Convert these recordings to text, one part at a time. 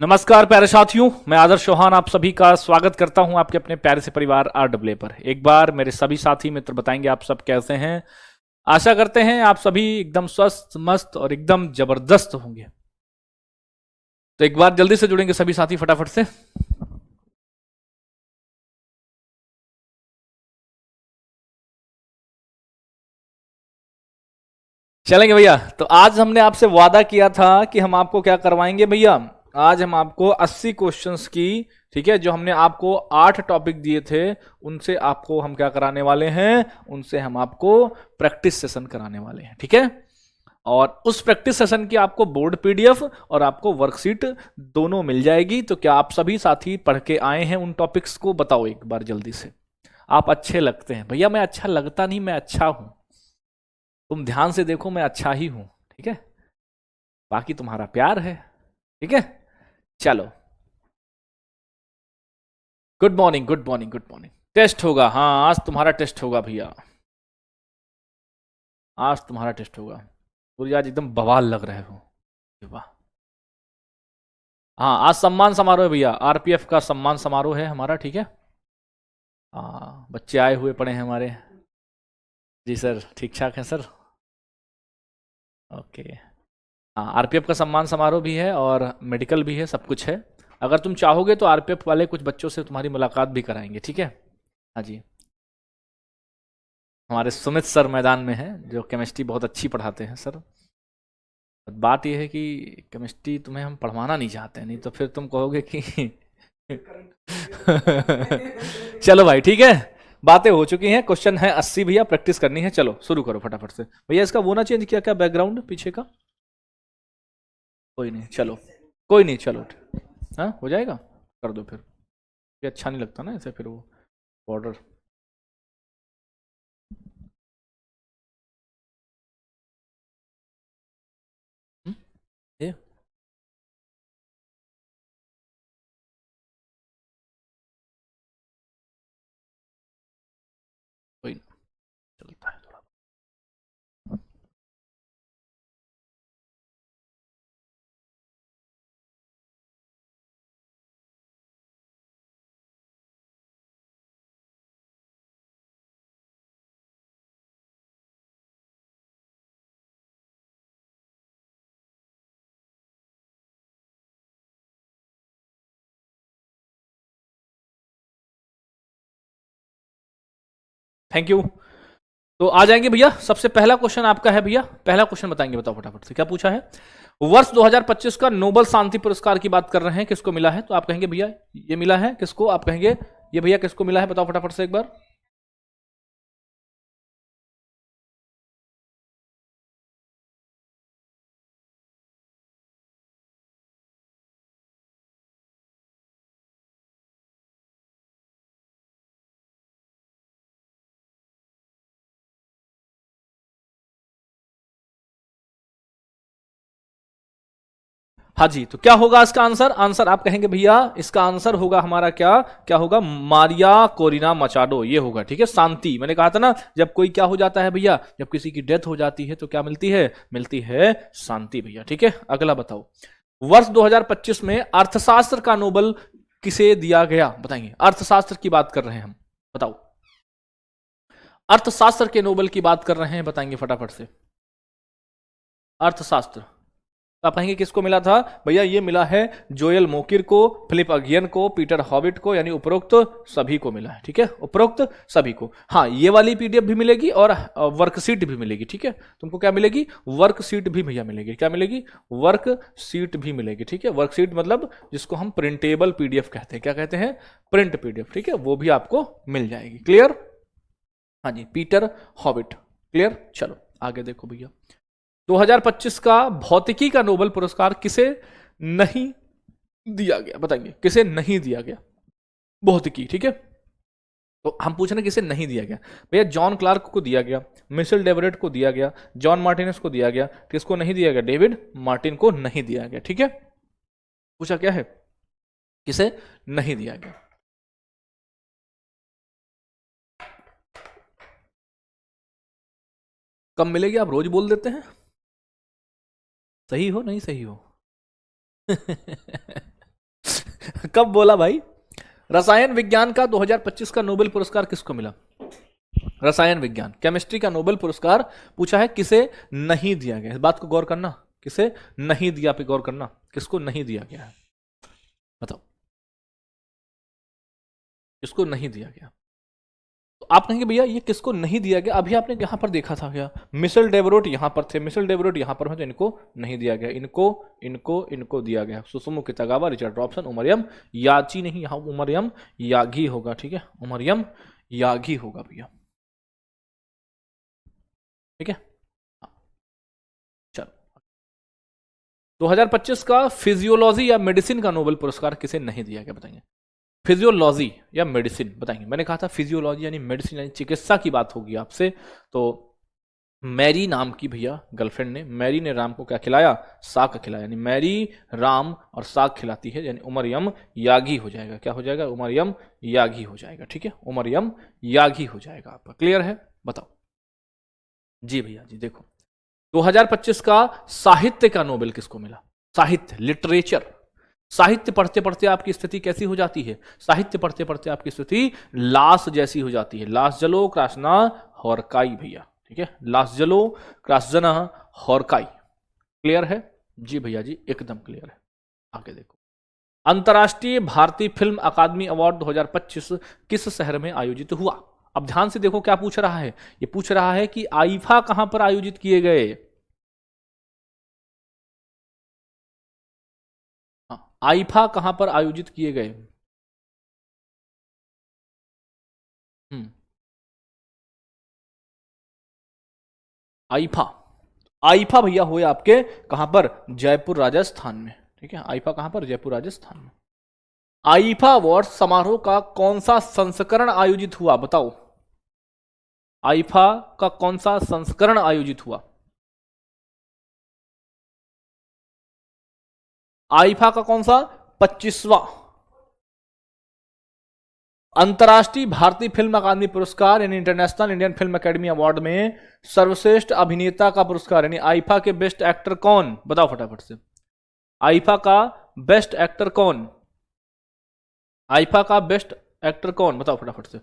नमस्कार प्यारे साथियों, मैं आदर्श चौहान आप सभी का स्वागत करता हूं आपके अपने प्यारे से परिवार आरडब्ल्यू पर। एक बार मेरे सभी साथी मित्र बताएंगे आप सब कैसे हैं। आशा करते हैं आप सभी एकदम स्वस्थ मस्त और एकदम जबरदस्त होंगे। तो एक बार जल्दी से जुड़ेंगे सभी साथी फटाफट से। चलेंगे भैया। तो आज हमने आपसे वादा किया था कि हम आपको क्या करवाएंगे भैया। आज हम आपको 80 क्वेश्चंस की, ठीक है, जो हमने आपको 8 टॉपिक दिए थे उनसे आपको हम क्या कराने वाले हैं, उनसे हम आपको प्रैक्टिस सेशन कराने वाले हैं, ठीक है। और उस प्रैक्टिस सेशन की आपको बोर्ड पीडीएफ और आपको वर्कशीट दोनों मिल जाएगी। तो क्या आप सभी साथी पढ़ के आए हैं उन टॉपिक्स को? बताओ एक बार जल्दी से। आप अच्छे लगते हैं भैया। मैं अच्छा लगता नहीं, मैं अच्छा हूं। तुम ध्यान से देखो, मैं अच्छा ही हूं, ठीक है। बाकी तुम्हारा प्यार है, ठीक है। चलो, good morning good morning good morning. Test होगा, हाँ आज तुम्हारा टेस्ट होगा भैया। आज तुम्हारा टेस्ट होगा। पूरी आज एकदम बवाल लग रहे हो। वाह। हाँ आज सम्मान समारोह है भैया, आरपीएफ का सम्मान समारोह है हमारा, ठीक है। हाँ बच्चे आए हुए पड़े हैं हमारे। जी सर, ठीक ठाक है सर। ओके। हाँ आरपीएफ का सम्मान समारोह भी है और मेडिकल भी है, सब कुछ है। अगर तुम चाहोगे तो आरपीएफ वाले कुछ बच्चों से तुम्हारी मुलाकात भी कराएंगे, ठीक है। हाँ जी। हमारे सुमित सर मैदान में हैं जो केमिस्ट्री बहुत अच्छी पढ़ाते हैं सर। बात यह है कि केमिस्ट्री तुम्हें हम पढ़वाना नहीं चाहते हैं, नहीं तो फिर तुम कहोगे कि चलो भाई ठीक है। बातें हो चुकी हैं, क्वेश्चन है 80 भैया, प्रैक्टिस करनी है। चलो शुरू करो फटाफट से भैया। इसका वो ना चेंज किया क्या, बैकग्राउंड पीछे का? कोई नहीं चलो, कोई नहीं चलो। हाँ हो जाएगा, कर दो फिर। ये अच्छा नहीं लगता ना ऐसे फिर वो बॉर्डर। ये कोई नहीं, चलता है थोड़ा। Thank you. तो आ जाएंगे भैया। सबसे पहला क्वेश्चन आपका है भैया, पहला क्वेश्चन बताएंगे, बताओ फटाफट से क्या पूछा है। वर्ष 2025 का नोबेल शांति पुरस्कार की बात कर रहे हैं, किसको मिला है? तो आप कहेंगे भैया ये मिला है किसको, आप कहेंगे ये भैया किसको मिला है, बताओ फटाफट से एक बार। हाँ जी, तो क्या होगा इसका आंसर? आंसर आप कहेंगे भैया इसका आंसर होगा हमारा क्या, क्या होगा? मारिया कोरिना मचाडो, ये होगा, ठीक है। शांति, मैंने कहा था ना, जब कोई क्या हो जाता है भैया, जब किसी की डेथ हो जाती है तो क्या मिलती है? मिलती है शांति भैया, ठीक है। अगला बताओ, वर्ष 2025 में अर्थशास्त्र का नोबेल किसे दिया गया? बताएंगे। अर्थशास्त्र की बात कर रहे हैं हम, बताओ। अर्थशास्त्र के नोबेल की बात कर रहे हैं, बताएंगे फटाफट से। अर्थशास्त्र, तो आप कहेंगे किसको मिला था? भैया ये मिला है जोएल मोकिर को, फिलिप अगियन को, पीटर हॉबिट को, यानी उपरोक्त सभी को मिला है, ठीक है। उपरोक्त सभी को। हाँ ये वाली पीडीएफ भी मिलेगी और वर्कशीट भी मिलेगी, ठीक है। तुमको क्या मिलेगी? वर्कशीट भी भैया मिलेगी। क्या मिलेगी? वर्कशीट भी मिलेगी, ठीक है। वर्कशीट मतलब जिसको हम प्रिंटेबल पीडीएफ कहते हैं, क्या कहते हैं? प्रिंट पीडीएफ, ठीक है, वो भी आपको मिल जाएगी। क्लियर? हाँ जी, पीटर हॉबिट। क्लियर? चलो आगे देखो भैया। 2025 का भौतिकी का नोबेल पुरस्कार किसे नहीं दिया गया? बताएंगे किसे नहीं दिया गया? भौतिकी, ठीक है। तो हम पूछ रहे हैं किसे नहीं दिया गया। भैया जॉन क्लार्क को दिया गया, मिशेल डेवरेट को दिया गया, जॉन मार्टिनेस को दिया गया, किसको नहीं दिया गया? डेविड मार्टिन को नहीं दिया गया, ठीक है। पूछा क्या है, किसे नहीं दिया गया। कब मिलेगी? आप रोज बोल देते हैं। सही हो नहीं सही हो? कब बोला भाई? रसायन विज्ञान का 2025 का नोबेल पुरस्कार किसको मिला? रसायन विज्ञान, केमिस्ट्री का नोबेल पुरस्कार पूछा है, किसे नहीं दिया गया? इस बात को गौर करना, किसे नहीं दिया पे गौर करना, किसको नहीं दिया गया है बताओ, किसको नहीं दिया गया? तो आप कहेंगे भैया ये किसको नहीं दिया गया? अभी आपने यहां पर देखा था क्या? मिशेल डेवरोट यहां पर थे, मिशेल डेवरोट यहां पर हैं, तो इनको नहीं दिया गया, इनको इनको इनको दिया गया। सुसुमु कितागावा, रिचर्ड रॉबसन, उमरियम याची, नहीं यहां उमरियम यागी होगा, ठीक है, उमरियम यागी होगा भैया, ठीक है। चलो 2025 का फिजियोलॉजी या मेडिसिन का नोबेल पुरस्कार किसे नहीं दिया गया बताएंगे? फिजियोलॉजी या मेडिसिन बताएंगे? मैंने कहा था फिजियोलॉजी यानी मेडिसिन यानी चिकित्सा की बात होगी आपसे। तो मैरी नाम की भैया गर्लफ्रेंड ने, मैरी ने राम को क्या खिलाया? साग खिलाया, यानी मैरी राम और साग खिलाती है, यानी उमरियम यागी हो जाएगा। क्या हो जाएगा? उमरियम यागी हो जाएगा, ठीक है, उमरियम यागी हो जाएगा। आपका क्लियर है? बताओ जी भैया जी। देखो 2025 का साहित्य का नोबेल किसको मिला? साहित्य, लिटरेचर। साहित्य पढ़ते पढ़ते आपकी स्थिति कैसी हो जाती है? साहित्य पढ़ते पढ़ते आपकी स्थिति लाश जैसी हो जाती है। लाश जलो क्रासना हौरकाई भैया, ठीक है, लाश जलो क्रासजना हौरकाई। क्लियर है? जी भैया जी एकदम क्लियर है। आगे देखो, अंतर्राष्ट्रीय भारतीय फिल्म अकादमी अवार्ड 2025 किस शहर में आयोजित हुआ? अब ध्यान से देखो क्या पूछ रहा है। ये पूछ रहा है कि आईफा कहां पर आयोजित किए गए? आईफा कहां पर आयोजित किए गए? हम्म, आईफा, आईफा भैया हुए आपके कहां पर? जयपुर राजस्थान में, ठीक है। आईफा कहां पर? जयपुर राजस्थान में। आईफा अवार्ड समारोह का कौन सा संस्करण आयोजित हुआ बताओ? आईफा का कौन सा संस्करण आयोजित हुआ? आईफा का कौन सा? 25वां अंतर्राष्ट्रीय भारतीय फिल्म अकादमी पुरस्कार यानी international Indian film academy award में सर्वश्रेष्ठ अभिनेता का पुरस्कार यानी आईफा के बेस्ट एक्टर कौन? बताओ फटाफट से। आईफा का बेस्ट एक्टर कौन? आईफा का बेस्ट एक्टर कौन? बताओ फटाफट से।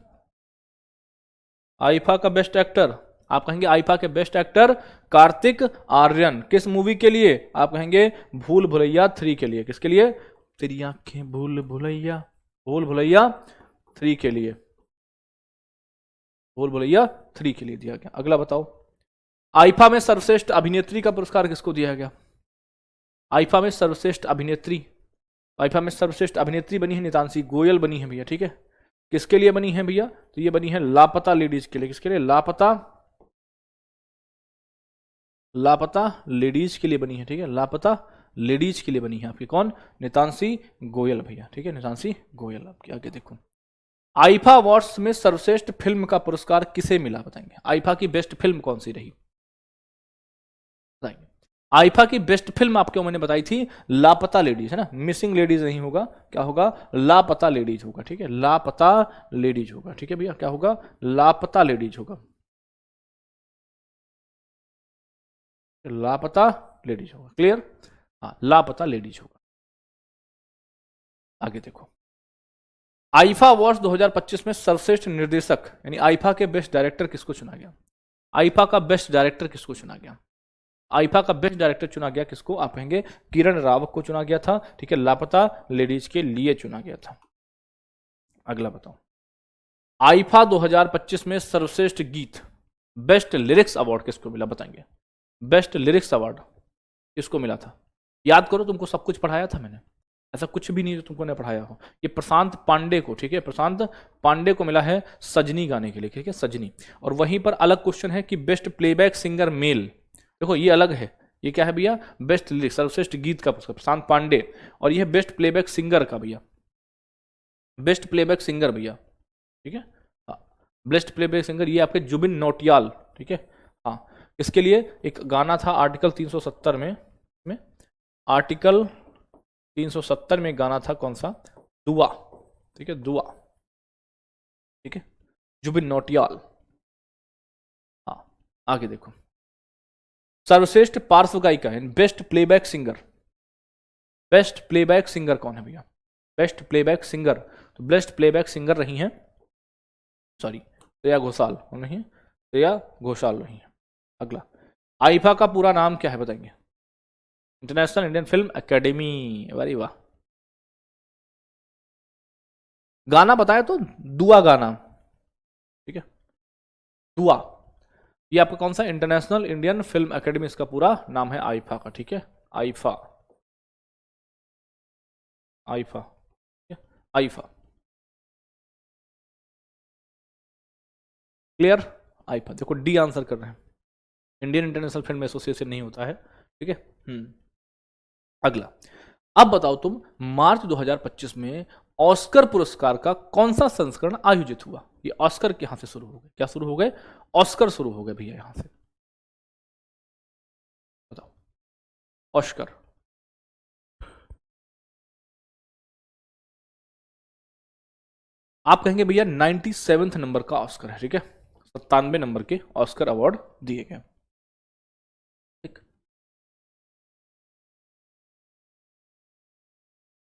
आईफा का बेस्ट एक्टर, आप कहेंगे आईफा के बेस्ट एक्टर कार्तिक आर्यन। किस मूवी के लिए? आप कहेंगे भूल भुलैया 3 के लिए। किसके लिए? तेरी आंखें भूल भुलैया, भूल भुलैया 3 के लिए, भूल भुलैया 3 के लिए दिया गया। अगला बताओ, आईफा में सर्वश्रेष्ठ अभिनेत्री का पुरस्कार किसको दिया गया? आईफा में सर्वश्रेष्ठ अभिनेत्री, आईफा में सर्वश्रेष्ठ अभिनेत्री बनी है नितांशी गोयल बनी है भैया, ठीक है। किसके लिए बनी है भैया? तो ये बनी है लापता लेडीज के लिए। किसके लिए? लापता, लापता लेडीज के लिए बनी है, ठीक है, लापता लेडीज के लिए बनी है आपकी। कौन? नितांशी गोयल भैया, ठीक है, नितांशी गोयल। आपके आगे देखो, आईफा अवार्ड्स में सर्वश्रेष्ठ फिल्म का पुरस्कार किसे मिला बताएंगे? आईफा की बेस्ट फिल्म कौन सी रही बताएंगे? आईफा की बेस्ट फिल्म आपको मैंने बताई थी लापता लेडीज, है ना, मिसिंग लेडीज नहीं होगा, क्या होगा? लापता लेडीज होगा, ठीक है, लापता लेडीज होगा, ठीक है भैया, क्या होगा? लापता लेडीज होगा, लापता लेडीज होगा। क्लियर? हाँ, लापता लेडीज होगा। आगे देखो, आईफा अवार्ड्स 2025 में सर्वश्रेष्ठ निर्देशक यानी आईफा के बेस्ट डायरेक्टर किसको चुना गया? आईफा का बेस्ट डायरेक्टर किसको चुना गया? आईफा का बेस्ट डायरेक्टर चुना गया किसको? आप कहेंगे किरण रावत को चुना गया था, ठीक है, लापता लेडीज के लिए चुना गया था। अगला बताओ, आईफा 2025 में सर्वश्रेष्ठ गीत बेस्ट लिरिक्स अवार्ड किसको मिला बताएंगे? बेस्ट लिरिक्स अवार्ड किसको मिला था? याद करो, तुमको सब कुछ पढ़ाया था मैंने, ऐसा कुछ भी नहीं जो तुमको नहीं पढ़ाया हो। ये प्रशांत पांडे को, ठीक है, प्रशांत पांडे को मिला है सजनी गाने के लिए, ठीक है, सजनी। और वहीं पर अलग क्वेश्चन है कि बेस्ट प्लेबैक सिंगर मेल, देखो ये अलग है, ये क्या है भैया? बेस्ट लिरिक्स, सर्वश्रेष्ठ गीत का पुरस्कार प्रशांत पांडे, और ये बेस्ट प्लेबैक सिंगर का भैया, बेस्ट प्लेबैक सिंगर भैया, ठीक है, बेस्ट प्लेबैक सिंगर ये आपके जुबिन नौटियाल, ठीक है। हाँ, इसके लिए एक गाना था आर्टिकल 370 में आर्टिकल 370 में गाना था कौन सा? दुआ, ठीक है, दुआ, ठीक है, जुबिन नौटियाल। हाँ, आगे देखो, सर्वश्रेष्ठ पार्श्व गायिका best playback singer, best playback singer कौन है भैया? बेस्ट प्लेबैक सिंगर, तो बेस्ट प्लेबैक सिंगर रही हैं, सॉरी श्रेया घोषाल नहीं, श्रेया घोषाल रही है। अगला, आईफा का पूरा नाम क्या है बताएंगे? International Indian film academy, very वाह। गाना बताए तो दुआ गाना, ठीक है, दुआ, ये आपका कौन सा? इंटरनेशनल इंडियन फिल्म एकेडमी, इसका पूरा नाम है आईफा का, ठीक है, IIFA, IIFA, IIFA, clear? IIFA, देखो डी आंसर कर रहे हैं, इंडियन इंटरनेशनल फिल्म एसोसिएशन नहीं होता है, ठीक है। अगला, अब बताओ तुम, मार्च 2025 में ऑस्कर पुरस्कार का कौन सा संस्करण आयोजित हुआ? ये ऑस्कर के यहां से शुरू हो गए, क्या शुरू हो गए? ऑस्कर शुरू हो गए भैया यहां से, बताओ, ऑस्कर। आप कहेंगे भैया 97वें नंबर का ऑस्कर है, ठीक है, 97 नंबर के ऑस्कर अवार्ड दिए गए, ठीक।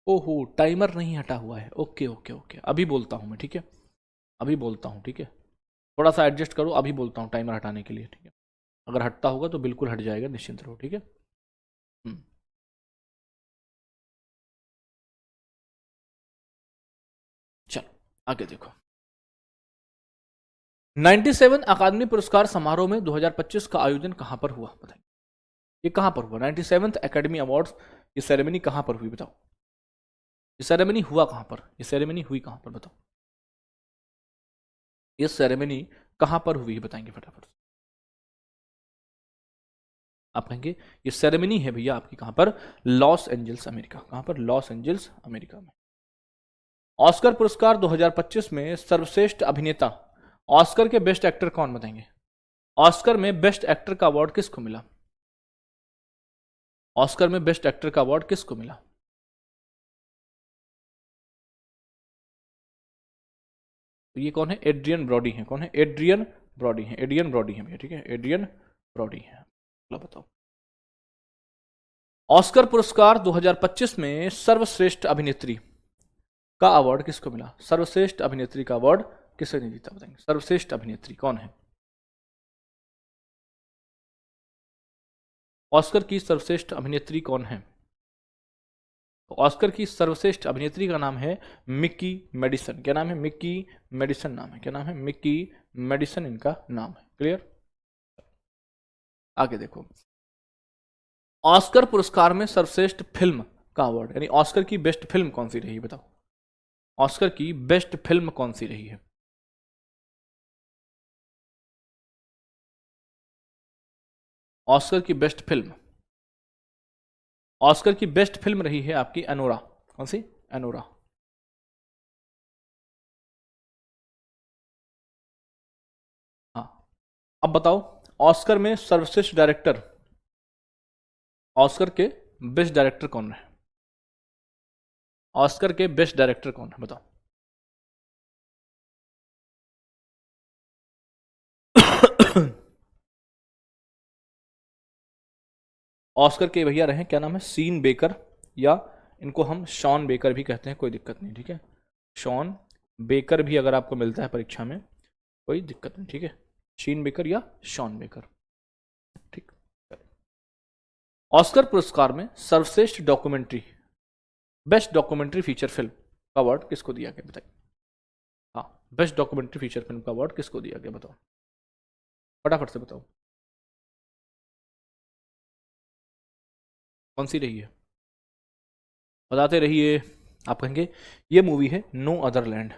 ओहो, टाइमर नहीं हटा हुआ है, ओके ओके ओके, अभी बोलता हूं मैं, ठीक है, अभी बोलता हूं, ठीक है, थोड़ा सा एडजस्ट करो, अभी बोलता हूं टाइमर हटाने के लिए, ठीक है, अगर हटता होगा तो बिल्कुल हट जाएगा, निश्चिंत रहो, ठीक है। चलो आगे देखो, 97 अकादमी पुरस्कार समारोह में 2025 का आयोजन कहां पर हुआ बताइए? ये कहां पर हुआ? 97th एकेडमी अवार्ड्स, ये सेरेमनी कहां पर हुई बताओ? ये सेरेमनी हुआ कहां पर? ये सेरेमनी हुई कहां पर बताओ? ये सेरेमनी कहां पर हुई बताएंगे फटाफट से? आप कहेंगे ये सेरेमनी है भैया आपकी कहां पर? लॉस एंजल्स अमेरिका, कहां पर? लॉस एंजल्स अमेरिका में। ऑस्कर पुरस्कार 2025 में सर्वश्रेष्ठ अभिनेता, ऑस्कर के बेस्ट एक्टर कौन बताएंगे? ऑस्कर में बेस्ट एक्टर का अवार्ड किसको मिला? ऑस्कर में बेस्ट एक्टर का अवार्ड किसको मिला? तो ये कौन है? एड्रियन ब्रॉडी है, कौन है? एड्रियन ब्रॉडी है, एड्रियन ब्रॉडी है भैया, ठीक है, एड्रियन ब्रॉडी है। बताओ, ऑस्कर पुरस्कार 2025 में सर्वश्रेष्ठ अभिनेत्री का अवार्ड किसको मिला? सर्वश्रेष्ठ अभिनेत्री का अवार्ड किसने जीता बताएंगे? सर्वश्रेष्ठ अभिनेत्री कौन है? ऑस्कर की सर्वश्रेष्ठ अभिनेत्री कौन है? तो ऑस्कर की सर्वश्रेष्ठ अभिनेत्री का नाम है मिक्की मेडिसन। क्या नाम है? मिक्की मेडिसन नाम है। क्या नाम है? मिक्की मेडिसन इनका नाम है। क्लियर? आगे देखो, ऑस्कर पुरस्कार में सर्वश्रेष्ठ फिल्म का अवार्ड, यानी ऑस्कर की बेस्ट फिल्म कौन सी रही बताओ? ऑस्कर की बेस्ट फिल्म कौन सी रही है? ऑस्कर की बेस्ट फिल्म, ऑस्कर की बेस्ट फिल्म रही है आपकी अनोरा। कौन सी? अनोरा। हाँ, अब बताओ, ऑस्कर में सर्वश्रेष्ठ डायरेक्टर, ऑस्कर के बेस्ट डायरेक्टर कौन है? ऑस्कर के बेस्ट डायरेक्टर कौन है बताओ? ऑस्कर के भैया रहे, क्या नाम है? सीन बेकर, या इनको हम शॉन बेकर भी कहते हैं, कोई दिक्कत नहीं, ठीक है। शॉन बेकर भी अगर आपको मिलता है परीक्षा में, कोई दिक्कत नहीं, ठीक है। शीन बेकर या शॉन बेकर, ठीक। ऑस्कर पुरस्कार में सर्वश्रेष्ठ documentary, best documentary feature film का अवार्ड किसको दिया गया बताइए? हाँ, बेस्ट डॉक्यूमेंट्री फीचर फिल्म का अवार्ड किसको दिया गया बताओ, फटाफट से बताओ, कौन सी रही है? बताते रहिए। आप कहेंगे ये मूवी है नो अदर लैंड।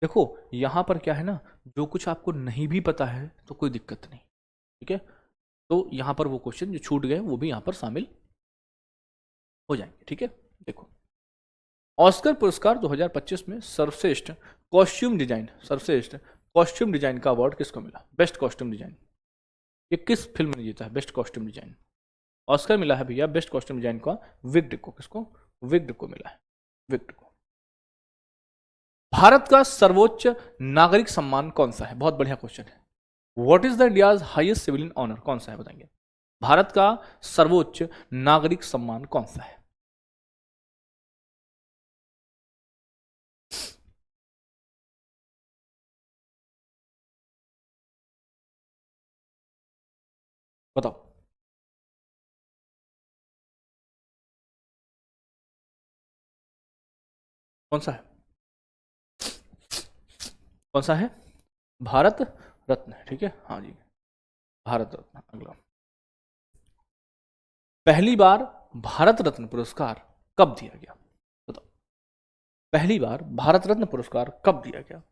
देखो यहां पर क्या है ना, जो कुछ आपको नहीं भी पता है तो कोई दिक्कत नहीं, ठीक है। तो यहां पर वो क्वेश्चन जो छूट गए वो भी यहां पर शामिल हो जाएंगे, ठीक है। देखो, ऑस्कर पुरस्कार 2025 में सर्वश्रेष्ठ कॉस्ट्यूम डिजाइन, सर्वश्रेष्ठ कॉस्ट्यूम डिजाइन का अवार्ड किसको मिला? बेस्ट कॉस्ट्यूम डिजाइन, ये किस फिल्म ने जीता है बेस्ट कॉस्ट्यूम डिजाइन? ऑस्कर मिला है भैया बेस्ट कॉस्ट्यूम डिजाइन का विग्ड को। किसको? विग्ड को मिला है, विग्ड को। भारत का सर्वोच्च नागरिक सम्मान कौन सा है? बहुत बढ़िया क्वेश्चन है। What is the India's highest civilian honour, कौन सा है बताएंगे? भारत का सर्वोच्च नागरिक सम्मान कौन सा है? बताओ कौन सा है, कौन सा है? भारत रत्न है, ठीक है, हाँ जी, भारत रत्न। अगला, पहली बार भारत रत्न पुरस्कार कब दिया गया? बताओ, पहली बार भारत रत्न पुरस्कार कब दिया गया?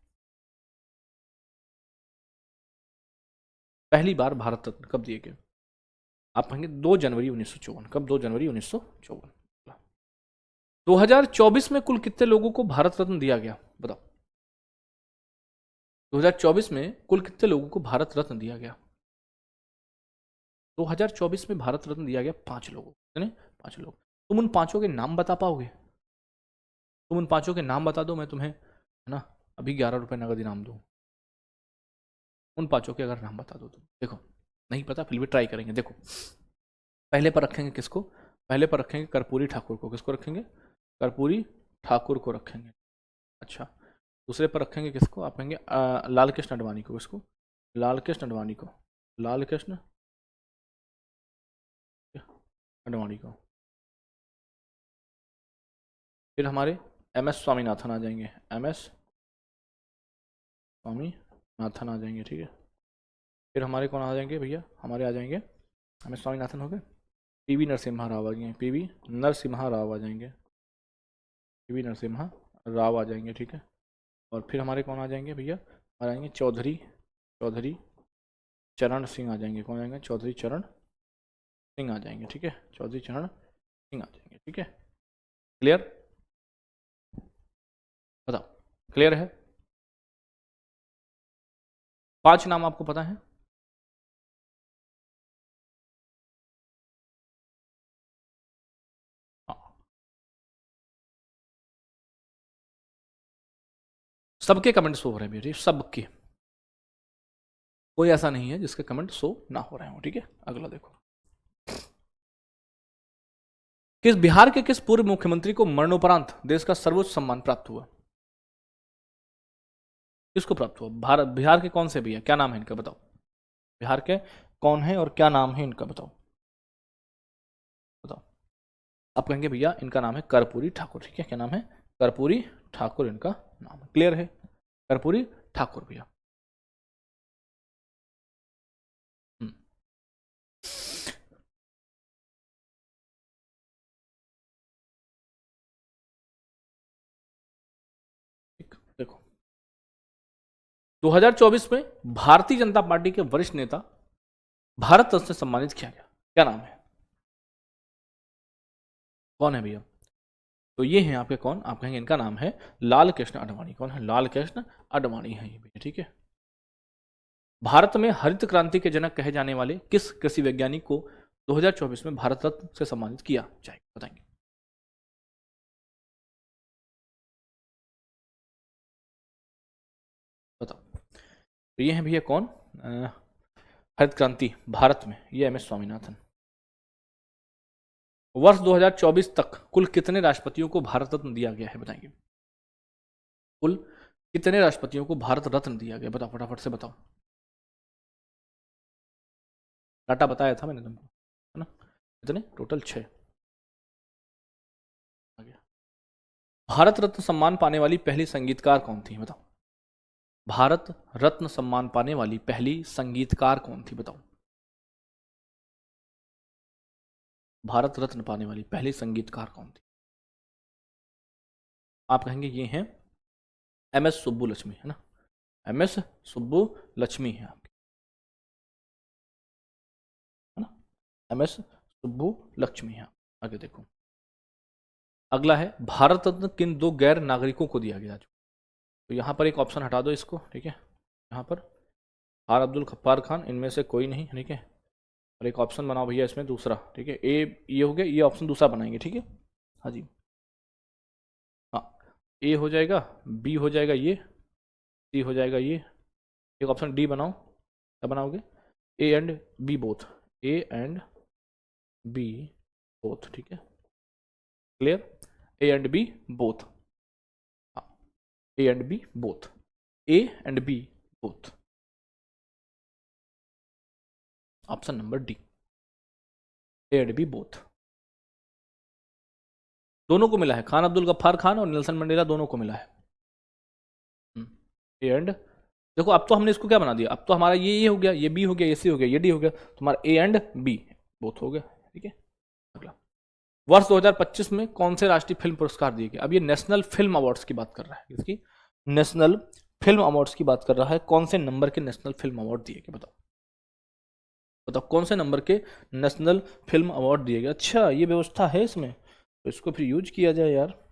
पहली बार भारत रत्न कब दिए गए? आप कहेंगे 2 जनवरी 1954। कब? 2 जनवरी 1954। 2024 में कुल कितने लोगों को भारत रत्न दिया गया? बताओ, 2024 में कुल कितने लोगों को भारत रत्न दिया गया? 2024 में भारत रत्न दिया गया 5 लोगों को। कितने? 5 लोग। तुम उन 5 के नाम बता पाओगे? तुम उन 5 के नाम बता दो, मैं तुम्हें, है ना, अभी 11 रुपए नगद इनाम दूँ। उन 5 के अगर नाम बता दो तुम, देखो नहीं पता फिर भी ट्राई करेंगे। देखो, पहले पर रखेंगे किसको? पहले पर रखेंगे कर्पूरी ठाकुर को। किसको रखेंगे? कर्पूरी ठाकुर को रखेंगे। अच्छा, दूसरे पर रखेंगे किसको? आप कहेंगे लाल कृष्ण अडवाणी को। किसको? लाल कृष्ण अडवाणी को। लाल कृष्ण अडवाणी को। फिर हमारे एम एस स्वामीनाथन आ जाएंगे। एम एस स्वामीनाथन आ जाएंगे, ठीक है। फिर हमारे कौन आ जाएंगे भैया? हमारे आ जाएंगे, एम एस स्वामीनाथन हो गए, पीवी नरसिम्हा राव आ जाएंगे। पीवी नरसिम्हा राव आ जाएंगे। पीवी नरसिम्हा राव आ जाएंगे, ठीक है। और फिर हमारे कौन आ जाएंगे भैया? आ जाएंगे चौधरी, चौधरी चरण सिंह आ जाएंगे। कौन आ जाएंगे? चौधरी चरण सिंह आ जाएंगे, ठीक है। चौधरी चरण सिंह आ जाएंगे, ठीक है। क्लियर? बताओ, क्लियर है? 5 नाम आपको पता है? हाँ। सबके कमेंट शो हो रहे हैं भैया, सबके, कोई ऐसा नहीं है जिसके कमेंट शो ना हो रहे हो, ठीक है। अगला देखो, किस बिहार के किस पूर्व मुख्यमंत्री को मरणोपरांत देश का सर्वोच्च सम्मान प्राप्त हुआ? किसको प्राप्त हुआ? भारत, बिहार के कौन से भैया, क्या नाम है इनका? बताओ, बिहार के कौन है और क्या नाम है इनका? बताओ, बताओ। आप कहेंगे भैया इनका नाम है कर्पूरी ठाकुर, ठीक है। क्या नाम है? कर्पूरी ठाकुर इनका नाम है। क्लियर है? कर्पूरी ठाकुर भैया। हम्म, ठीक। देखो, 2024 में भारतीय जनता पार्टी के वरिष्ठ नेता भारत रत्न से सम्मानित किया गया, क्या नाम है? कौन है भैया? तो ये हैं आपके कौन? आप कहेंगे इनका नाम है लाल कृष्ण अडवाणी। कौन है? लाल कृष्ण अडवाणी है ये भैया, ठीक है। भारत में हरित क्रांति के जनक कहे जाने वाले किस कृषि वैज्ञानिक को 2024 में भारत रत्न से सम्मानित किया जाएगा? बताएंगे। बताओ, तो ये है भैया कौन? हरित क्रांति भारत में, ये एम एस स्वामीनाथन। वर्ष 2024 तक कुल कितने राष्ट्रपतियों को भारत रत्न दिया गया है? बताएंगे। कुल कितने राष्ट्रपतियों को भारत रत्न दिया गया? बताओ, फटाफट से बताओ। डाटा बताया था मैंने तुमको, है ना? कितने? टोटल 6। भारत रत्न सम्मान पाने वाली पहली संगीतकार कौन थी? बताओ, भारत रत्न सम्मान पाने वाली पहली संगीतकार कौन थी? बताओ, भारत रत्न पाने वाली पहली संगीतकार कौन थी? आप कहेंगे ये हैं एम एस सुब्बू लक्ष्मी, है ना? एम एस सुब्बू लक्ष्मी है आपके, है ना? एम एस सुब्बू लक्ष्मी है। आगे देखो, अगला है भारत रत्न किन 2 गैर नागरिकों को दिया गया? तो यहाँ पर एक ऑप्शन हटा दो इसको, ठीक है। यहाँ पर आर अब्दुल खप्पार खान, इनमें से कोई नहीं, ठीक है। और एक ऑप्शन बनाओ भैया इसमें दूसरा, ठीक है। ए ये हो गया, ये ऑप्शन दूसरा बनाएंगे, ठीक है। हाँ जी, हाँ, ए हो जाएगा, बी हो जाएगा, ये सी हो जाएगा, ये एक ऑप्शन डी बनाओ। क्या बनाओगे? A and B both, A and B both, ठीक है। Clear? A and B both, A and B both, A and B both, option number D. A and B both, दोनों को मिला है, खान अब्दुल गफ्फार खान और नेल्सन मंडेला दोनों को मिला है। ए एंड, देखो अब तो हमने इसको क्या बना दिया, अब तो हमारा ये हो गया, ये बी हो गया, ये सी हो गया, ये डी हो गया, तुम्हारा ए एंड बी बोथ हो गया। ठीक है, अगला, वर्ष 2025 में कौन से राष्ट्रीय फिल्म पुरस्कार दिए गए? अब ये नेशनल फिल्म अवार्ड्स की बात कर रहा है, इसकी नेशनल फिल्म अवार्ड्स की बात कर रहा है। कौन से नंबर के नेशनल फिल्म अवार्ड दिए गए बताओ, बताओ कौन से नंबर के नेशनल फिल्म अवार्ड दिए गए? अच्छा ये व्यवस्था है इसमें, तो इसको फिर यूज किया जाए यार।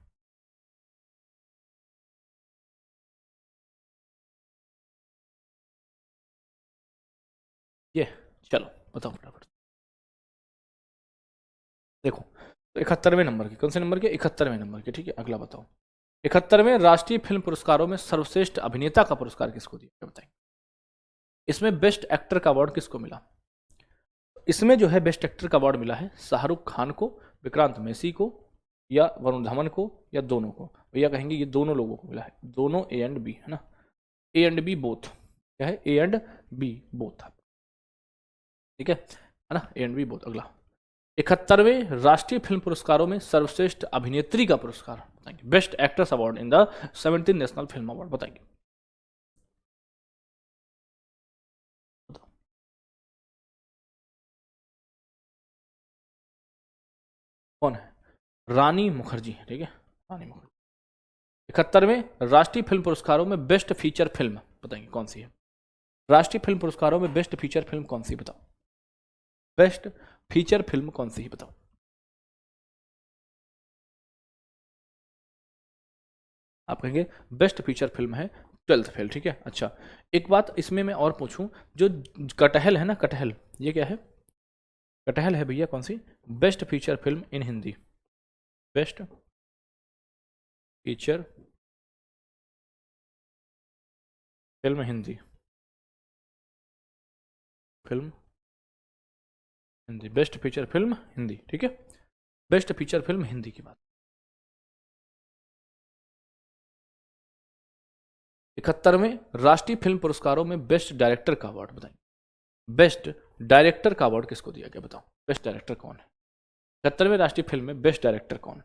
ये चलो बताओ फटाफट, देखो तो 71वें नंबर के, कौन से नंबर के? 71वें नंबर के। ठीक है, अगला बताओ, 71वें राष्ट्रीय फिल्म पुरस्कारों में सर्वश्रेष्ठ अभिनेता का पुरस्कार किसको दिया बताएंगे? इसमें बेस्ट एक्टर का अवार्ड किसको मिला? इसमें जो है बेस्ट एक्टर का अवार्ड मिला है शाहरुख खान को, विक्रांत मैसी को, या वरुण धवन को, या दोनों को? भैया कहेंगे ये दोनों लोगों को मिला है, दोनों ए एंड बी है ना, ए एंड बी बोथ, क्या है? ए एंड बी बोथ, ठीक है ना, ए एंड बी बोथ। अगला, 71वें राष्ट्रीय फिल्म पुरस्कारों में सर्वश्रेष्ठ अभिनेत्री का पुरस्कार बताएंगे, best actress award in the 17 national film award बताएंगे, कौन है? रानी मुखर्जी, ठीक है, रानी मुखर्जी। 71वें राष्ट्रीय फिल्म पुरस्कारों में बेस्ट फीचर फिल्म बताएंगे कौन सी है? राष्ट्रीय फिल्म पुरस्कारों में बेस्ट फीचर फिल्म कौन सी बताओ, बेस्ट फीचर फिल्म कौन सी है बताओ? आप कहेंगे बेस्ट फीचर फिल्म है 12th फेल, ठीक है। अच्छा एक बात इसमें मैं और पूछूं, जो कटहल है ना, कटहल, ये क्या है? कटहल है भैया कौन सी? Best feature film in Hindi, best feature film Hindi, film Hindi, best feature film Hindi, ठीक है, बेस्ट फीचर फिल्म हिंदी की बात। 71वें राष्ट्रीय फिल्म पुरस्कारों में बेस्ट डायरेक्टर का अवार्ड बताएं, बेस्ट डायरेक्टर का अवार्ड किसको दिया गया बताओ, बेस्ट डायरेक्टर कौन है? 71वें राष्ट्रीय फिल्म में बेस्ट डायरेक्टर कौन है?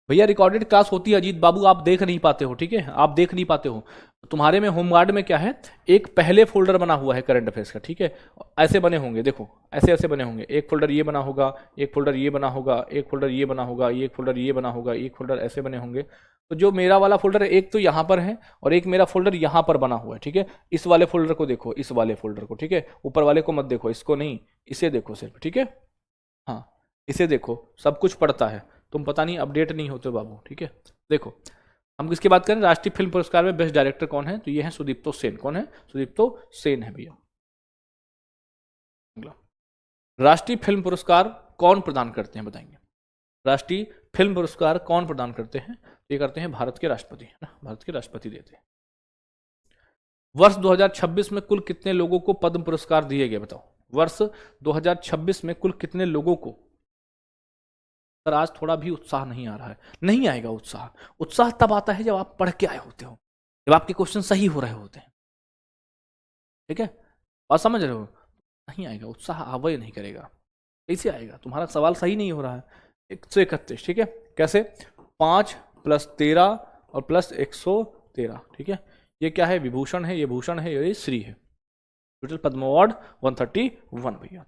भैया रिकॉर्डेड क्लास होती है अजीत बाबू, आप देख नहीं पाते हो, ठीक है, आप देख नहीं पाते हो। तुम्हारे में होमगार्ड में क्या है, एक पहले फोल्डर बना हुआ है करंट अफेयर्स का, ठीक है, ऐसे बने होंगे, देखो ऐसे ऐसे बने होंगे, एक फोल्डर ये बना होगा, एक फोल्डर ये बना होगा, एक फोल्डर ये बना होगा, एक फोल्डर ये बना होगा, एक फोल्डर ऐसे बने होंगे। तो जो मेरा वाला फोल्डर है एक तो यहाँ पर है और एक मेरा फोल्डर यहाँ पर बना हुआ है, ठीक है। इस वाले फोल्डर को देखो, इस वाले फोल्डर को, ठीक है, ऊपर वाले को मत देखो, इसको नहीं, इसे देखो सिर्फ, ठीक है, हाँ इसे देखो, सब कुछ पड़ता है, तुम पता नहीं अपडेट नहीं होते बाबू, ठीक है। देखो हम किसकी बात करें, राष्ट्रीय फिल्म पुरस्कार में बेस्ट डायरेक्टर कौन है? तो ये है सुदीप्तो सेन, कौन है? सुदीप्तो सेन है भैया। राष्ट्रीय फिल्म पुरस्कार कौन प्रदान करते हैं बताएंगे? राष्ट्रीय फिल्म पुरस्कार कौन प्रदान करते हैं? ये करते हैं भारत के राष्ट्रपति, है ना, भारत के राष्ट्रपति देते हैं। वर्ष 2026 में कुल कितने लोगों को पद्म पुरस्कार दिए गए बताओ? वर्ष 2026 में कुल कितने लोगों को? सर आज थोड़ा भी उत्साह नहीं आ रहा है, नहीं आएगा उत्साह, उत्साह तब आता है जब आप पढ़ के आए होते हो, जब आपके क्वेश्चन सही हो रहे होते हैं, ठीक है, बात समझ रहे हो? नहीं आएगा उत्साह, आवे नहीं करेगा, कैसे आएगा? तुम्हारा सवाल सही नहीं हो रहा है। 131, ठीक है, कैसे? 5 + 13 और प्लस 113, ठीक है, ये क्या है? विभूषण है, ये भूषण है, ये श्री है, टोटल पद्म अवार्ड 131 भैया।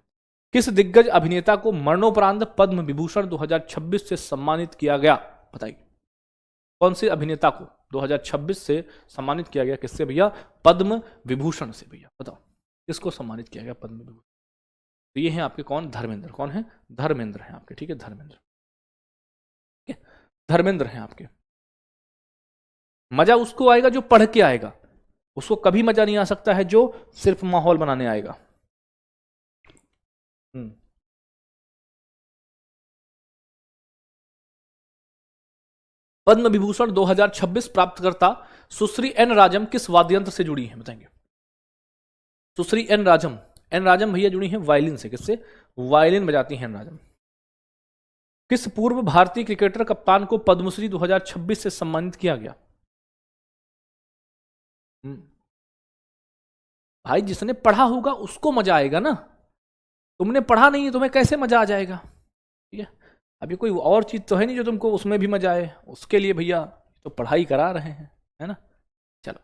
किस दिग्गज अभिनेता को मरणोपरांत पद्म विभूषण 2026 से सम्मानित किया गया बताइए? कौन से अभिनेता को 2026 से सम्मानित किया गया? किससे भैया? पद्म विभूषण से भैया, बताओ किसको सम्मानित किया गया पद्म विभूषण? तो ये हैं आपके कौन? धर्मेंद्र, कौन है? धर्मेंद्र हैं आपके, ठीक है, धर्मेंद्र, ठीक है, धर्मेंद्र हैं आपके। मजा उसको आएगा जो पढ़ के आएगा, उसको कभी मजा नहीं आ सकता है जो सिर्फ माहौल बनाने आएगा। पद्म विभूषण 2026 प्राप्तकर्ता सुश्री एन राजम किस वाद्ययंत्र से जुड़ी हैं बताएंगे? सुश्री एन राजम, एन राजम भैया जुड़ी हैं वायलिन से, किससे? वायलिन बजाती हैं एन राजम। किस पूर्व भारतीय क्रिकेटर कप्तान को पद्मश्री 2026 से सम्मानित किया गया? भाई जिसने पढ़ा होगा उसको मजा आएगा ना, तुमने पढ़ा नहीं है, तुम्हें कैसे मजा आ जाएगा? ठीक है, अभी कोई और चीज तो है नहीं जो तुमको उसमें भी मजा आए, उसके लिए भैया तो पढ़ाई करा रहे हैं, है ना। चलो,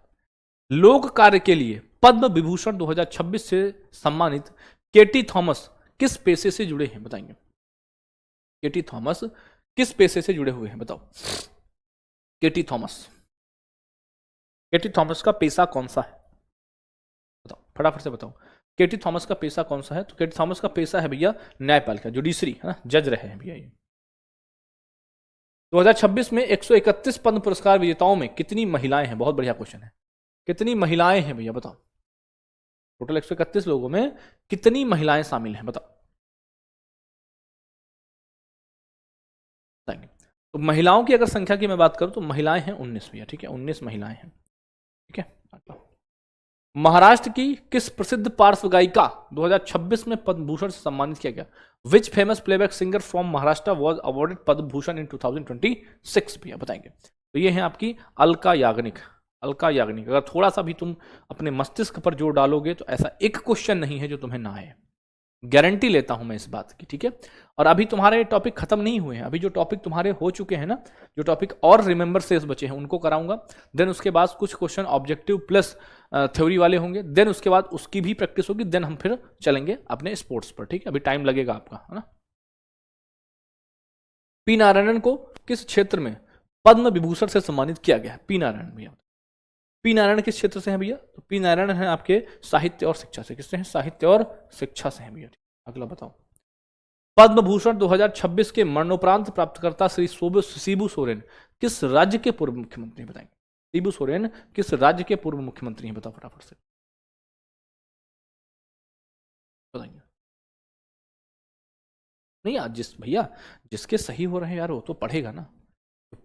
लोक कार्य के लिए पद्म विभूषण 2026 से सम्मानित केटी थॉमस किस पेशे से जुड़े हैं, बताएंगे। केटी थॉमस किस पेशे से जुड़े हुए हैं, बताओ। केटी थॉमस, केटी थॉमस का पेशा कौन सा है, बताओ फटाफट से बताओ। केटी थॉमस का पेशा कौन सा है? तो केटी थॉमस का पेशा है भैया न्यायपालिका, जुडिशरी, है ना, जज रहे हैं भैया ये। 2026 में 131 पद्म पुरस्कार विजेताओं में कितनी महिलाएं हैं? बहुत बढ़िया क्वेश्चन है। कितनी महिलाएं हैं भैया, बताओ। टोटल 131 लोगों में कितनी महिलाएं शामिल हैं, बताओ। तो महिलाओं की अगर संख्या की मैं बात करूं तो महिलाएं हैं 19 भैया, ठीक है, 19 महिलाएं हैं, ठीक है। महाराष्ट्र की किस प्रसिद्ध पार्श्व गायिका 2026 में पद्म भूषण से सम्मानित किया गया? Which famous playback singer from Maharashtra was awarded Padma Bhushan in 2026 भैया, बताएंगे। तो ये है आपकी अलका याग्निक। अलका याग्निक, अगर थोड़ा सा भी तुम अपने मस्तिष्क पर जोर डालोगे तो ऐसा एक क्वेश्चन नहीं है जो तुम्हें ना आए, गारंटी लेता हूं मैं इस बात की, ठीक है। और अभी तुम्हारे टॉपिक खत्म नहीं हुए हैं, अभी जो टॉपिक तुम्हारे हो चुके हैं ना, जो टॉपिक और रिमेंबर से बचे हैं उनको कराऊंगा। देन उसके बाद कुछ क्वेश्चन ऑब्जेक्टिव प्लस थ्योरी वाले होंगे, देन उसके बाद उसकी भी प्रैक्टिस होगी, देन हम फिर चलेंगे अपने स्पोर्ट्स पर, ठीक है। अभी टाइम लगेगा आपका, है ना। पी नारायणन को किस क्षेत्र में पद्म विभूषण से सम्मानित किया गया है? पी नारायण भैया, पी नारायण किस क्षेत्र से हैं भैया? तो पी नारायण है आपके साहित्य और शिक्षा से। किससे हैं? साहित्य और शिक्षा से हैं भैया। अगला बताओ। पद्म भूषण 2026 के मरणोपरांत प्राप्तकर्ता श्री शिबू सोरेन किस राज्य के पूर्व मुख्यमंत्री हैं, बताएंगे। शिबू सोरेन किस राज्य के पूर्व मुख्यमंत्री हैं, बताओ फटाफट से बताएंगे। नहीं आज भैया जिसके सही हो रहे हैं यार वो तो पढ़ेगा ना,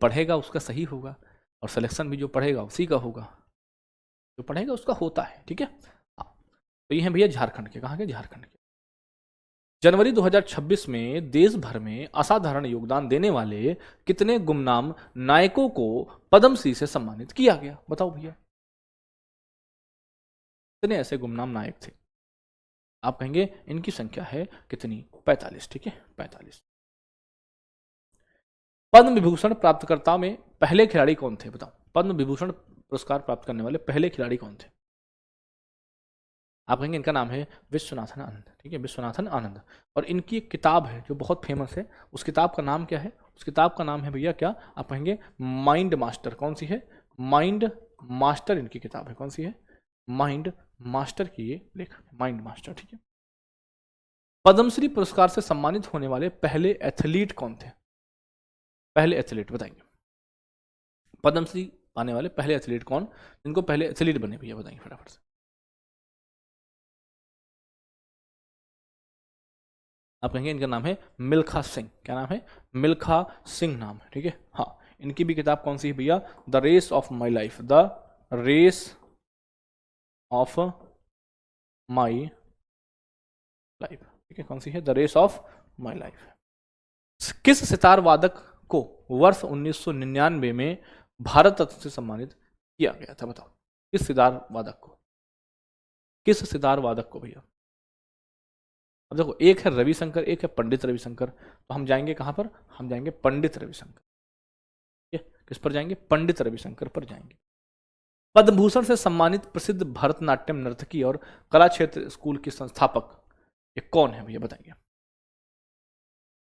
पढ़ेगा उसका सही होगा, और सिलेक्शन भी जो पढ़ेगा उसी का होगा, जो पढ़ेगा उसका होता है, ठीक है। हाँ, तो ये है भैया झारखंड के। कहाँ के? झारखंड के। जनवरी 2026 में देश भर में असाधारण योगदान देने वाले कितने गुमनाम नायकों को पद्मश्री से सम्मानित किया गया, बताओ भैया। कितने ऐसे गुमनाम नायक थे? आप कहेंगे इनकी संख्या है कितनी? 45, ठीक है, 45। पद्म विभूषण प्राप्तकर्ता में पहले खिलाड़ी कौन थे, बताओ। पद्म विभूषण पुरस्कार प्राप्त करने वाले पहले खिलाड़ी कौन थे? आप कहेंगे इनका नाम है विश्वनाथन आनंद, ठीक है, विश्वनाथन आनंद। और इनकी एक किताब है जो बहुत फेमस है, उस किताब का नाम क्या है? उस किताब का नाम है भैया क्या? आप कहेंगे माइंड मास्टर। कौन सी है? माइंड मास्टर इनकी किताब है। कौन सी है? माइंड मास्टर की ये लेख, माइंड मास्टर, ठीक है। पद्मश्री पुरस्कार से सम्मानित होने वाले पहले एथलीट कौन थे? पहले एथलीट बताएंगे। पद्मश्री पाने वाले पहले एथलीट कौन, जिनको पहले एथलीट बने भैया, बताएंगे फटाफट से। आप कहेंगे इनका नाम है मिल्खा सिंह। क्या नाम है? मिल्खा सिंह नाम है, ठीक है। हाँ, इनकी भी किताब कौन सी है भैया? The race of my life, the race of my life, ठीक है। कौन सी है? The race of my life. किस सितार वादक को वर्ष 1999 में भारत रत्न से सम्मानित किया गया था, बताओ। किस सितार वादक को? किस सितार वादक को भैया? अब देखो, एक है रविशंकर, एक है पंडित रविशंकर, तो हम जाएंगे कहां पर? हम जाएंगे पंडित रविशंकर, ठीक है। किस पर जाएंगे? पंडित रविशंकर पर जाएंगे। पद्म भूषण से सम्मानित प्रसिद्ध भरतनाट्यम नर्तकी और कला क्षेत्र स्कूल के संस्थापक ये कौन है भैया, बताइए।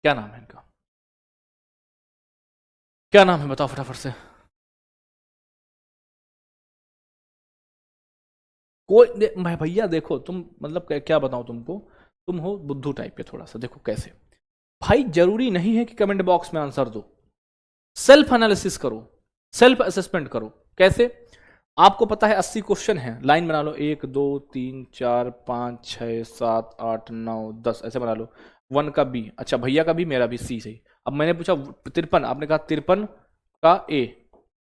क्या नाम है इनका? क्या नाम है, बताओ फटाफट से। कोई भैया देखो तुम, मतलब क्या बताऊं तुमको, तुम हो बुद्धू टाइप के थोड़ा सा। देखो कैसे भाई, जरूरी नहीं है कि कमेंट बॉक्स में आंसर दो, सेल्फ एनालिसिस करो, सेल्फ असेसमेंट करो। कैसे? आपको पता है 80 क्वेश्चन है, लाइन बना लो, 1 2 3 4 5 6 7 8 9 10 ऐसे बना लो। 1 का बी, अच्छा भैया का भी मेरा भी सी सही। अब मैंने पूछा 53, आपने कहा 53 का ए,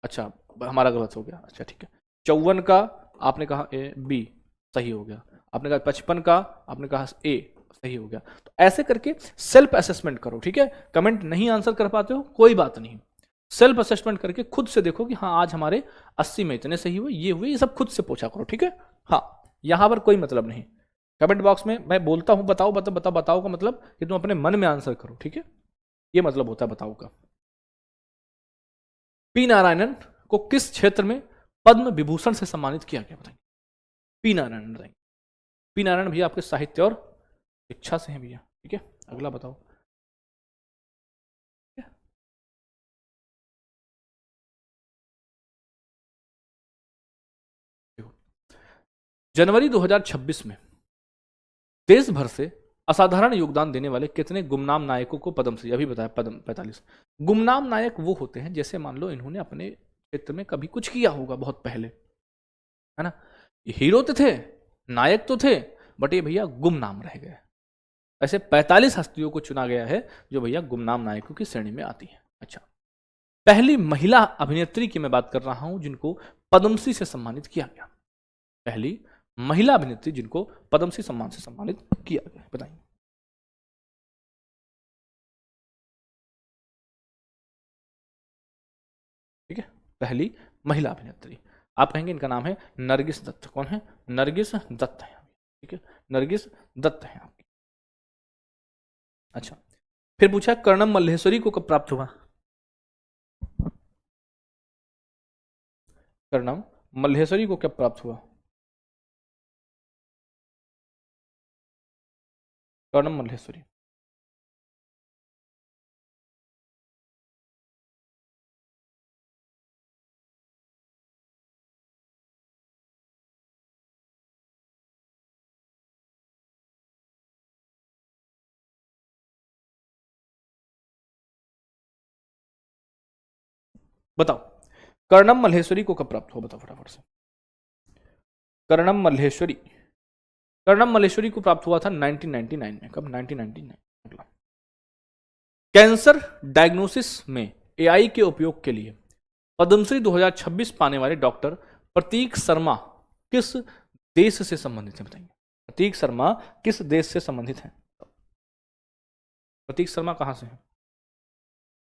अच्छा हमारा गलत हो गया, अच्छा ठीक है। 54 का आपने कहा ए बी, सही हो गया। आपने कहा 55 का, आपने कहा ए, सही हो गया। तो ऐसे करके सेल्फ असेसमेंट करो, ठीक है। कमेंट नहीं आंसर कर पाते हो कोई बात नहीं, सेल्फ असेसमेंट करके खुद से देखो कि हाँ आज हमारे 80 में इतने सही हुए, ये सब खुद से पूछा करो, ठीक है। हाँ, यहां पर कोई मतलब नहीं। कमेंट बॉक्स में मैं बोलता हूं बताओ बताओ बताओ बताओ का मतलब कि तुम अपने मन में आंसर करो, ठीक है, ये मतलब होता है बताओ का। पी नारायणन को किस क्षेत्र में पद्म विभूषण से सम्मानित किया गया, बताइए। पी नारायणन बताइए। पी नारायण भैया आपके साहित्य और शिक्षा से हैं भैया, ठीक है। अगला बताओ। जनवरी 2026 में देश भर से असाधारण योगदान देने वाले कितने गुमनाम नायकों को पद्मश्री, अभी बताया पद्म 45। गुमनाम नायक वो होते हैं जैसे मान लो इन्होंने अपने क्षेत्र में कभी कुछ किया होगा बहुत पहले, है ना। हीरो तो थे, नायक तो थे, बट ये भैया गुमनाम रह गए। ऐसे 45 हस्तियों को चुना गया है जो भैया गुमनाम नायकों की श्रेणी में आती है। अच्छा, पहली महिला अभिनेत्री की मैं बात कर रहा हूं जिनको पद्मश्री से सम्मानित किया गया। पहली महिला अभिनेत्री जिनको पद्मश्री सम्मान से सम्मानित किया गया, बताइए। ठीक है, पहली महिला अभिनेत्री, आप कहेंगे इनका नाम है नरगिस दत्त। कौन है? नरगिस दत्त है, ठीक है, नरगिस दत्त है आपकी। अच्छा, फिर पूछा कर्णम मल्लेश्वरी को कब प्राप्त हुआ? कर्णम मल्लेश्वरी को कब प्राप्त हुआ? कर्णम मल्लेश्वरी। बताओ, कर्णम मल्लेश्वरी को कब प्राप्त हुआ, बताओ फटाफट से। कर्णम मल्लेश्वरी, कर्णम मल्लेश्वरी को प्राप्त हुआ था 1999 में। कब? 1999। अगला, कैंसर डायग्नोसिस में एआई के उपयोग के लिए पद्मश्री 2026 पाने वाले डॉक्टर प्रतीक शर्मा किस देश से संबंधित है, बताइए। प्रतीक शर्मा किस देश से संबंधित है? प्रतीक शर्मा कहां से है?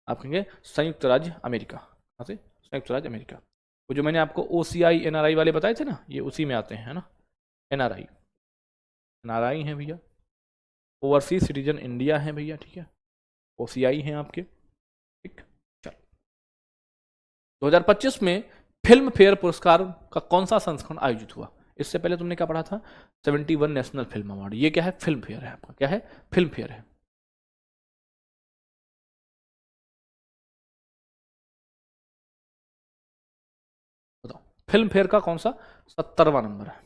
आप कहेंगे संयुक्त राज्य अमेरिका। कहां से? संयुक्त राज्य अमेरिका। वो जो मैंने आपको ओसीआई एनआरआई वाले बताए थे ना, ये उसी में आते हैं, है ना। एनआरआई, एनआरआई हैं भैया। ओवरसीज सिटीजन इंडिया है भैया, ठीक है। ओसीआई हैं आपके, ठीक। चलो, 2025 में फिल्म फेयर पुरस्कार का कौन सा संस्करण आयोजित हुआ? इससे पहले तुमने क्या पढ़ा था? 71 नेशनल फिल्म अवार्ड। ये क्या है? फिल्म फेयर है आपका। क्या है? फिल्म फेयर है। बताओ, फिल्म फेयर का कौन सा? 70वां नंबर है।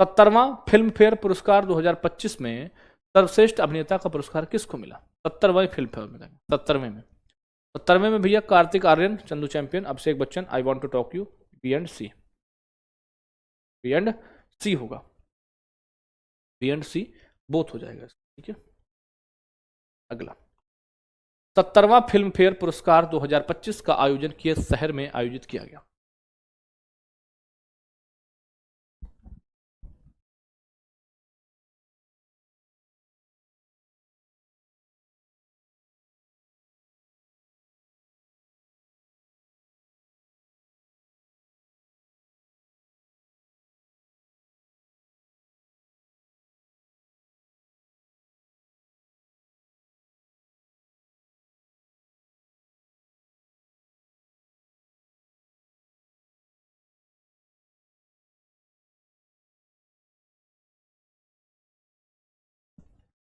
70वां फिल्म फेयर पुरस्कार 2025 में सर्वश्रेष्ठ अभिनेता का पुरस्कार किसको मिला? 70वें फिल्म फेयर में, 70वें में। 70वें में भैया Kartik Aaryan, Chandu champion, Abhishek Bachchan, I want to talk you, B and C. B and C होगा, बी एंड सी बोथ हो जाएगा, ठीक है। अगला, 70वां फिल्म फेयर पुरस्कार 2025 का आयोजन किस शहर में आयोजित किया गया?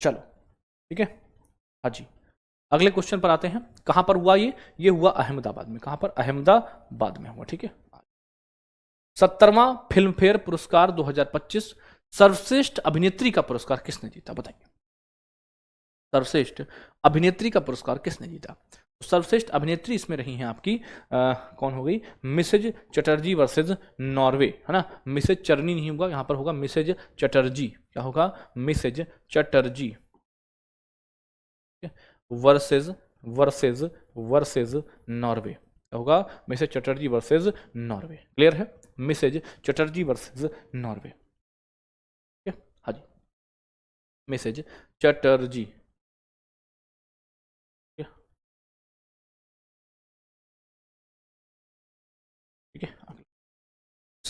चलो, ठीक है, हाँ जी। अगले क्वेश्चन पर आते हैं। कहां पर हुआ ये हुआ अहमदाबाद में। कहां पर? अहमदाबाद में हुआ, ठीक है। 70वां फिल्म फेयर पुरस्कार 2025 सर्वश्रेष्ठ अभिनेत्री का पुरस्कार किसने जीता, बताइए। सर्वश्रेष्ठ अभिनेत्री का पुरस्कार किसने जीता? तो सर्वश्रेष्ठ अभिनेत्री इसमें रही हैं आपकी कौन हो गई? मिसेज चटर्जी वर्सेज नॉर्वे, है ना। मिसेज चरनी नहीं होगा, यहां पर होगा मिसेज चटर्जी। क्या होगा? Mrs Chatterjee versus versus versus Norway होगा। Mrs Chatterjee versus Norway, clear है? मिसेज चटर्जी वर्सेज नॉर्वे, ठीक है, हाँ जी। मिसेज चटर्जी, ठीक है।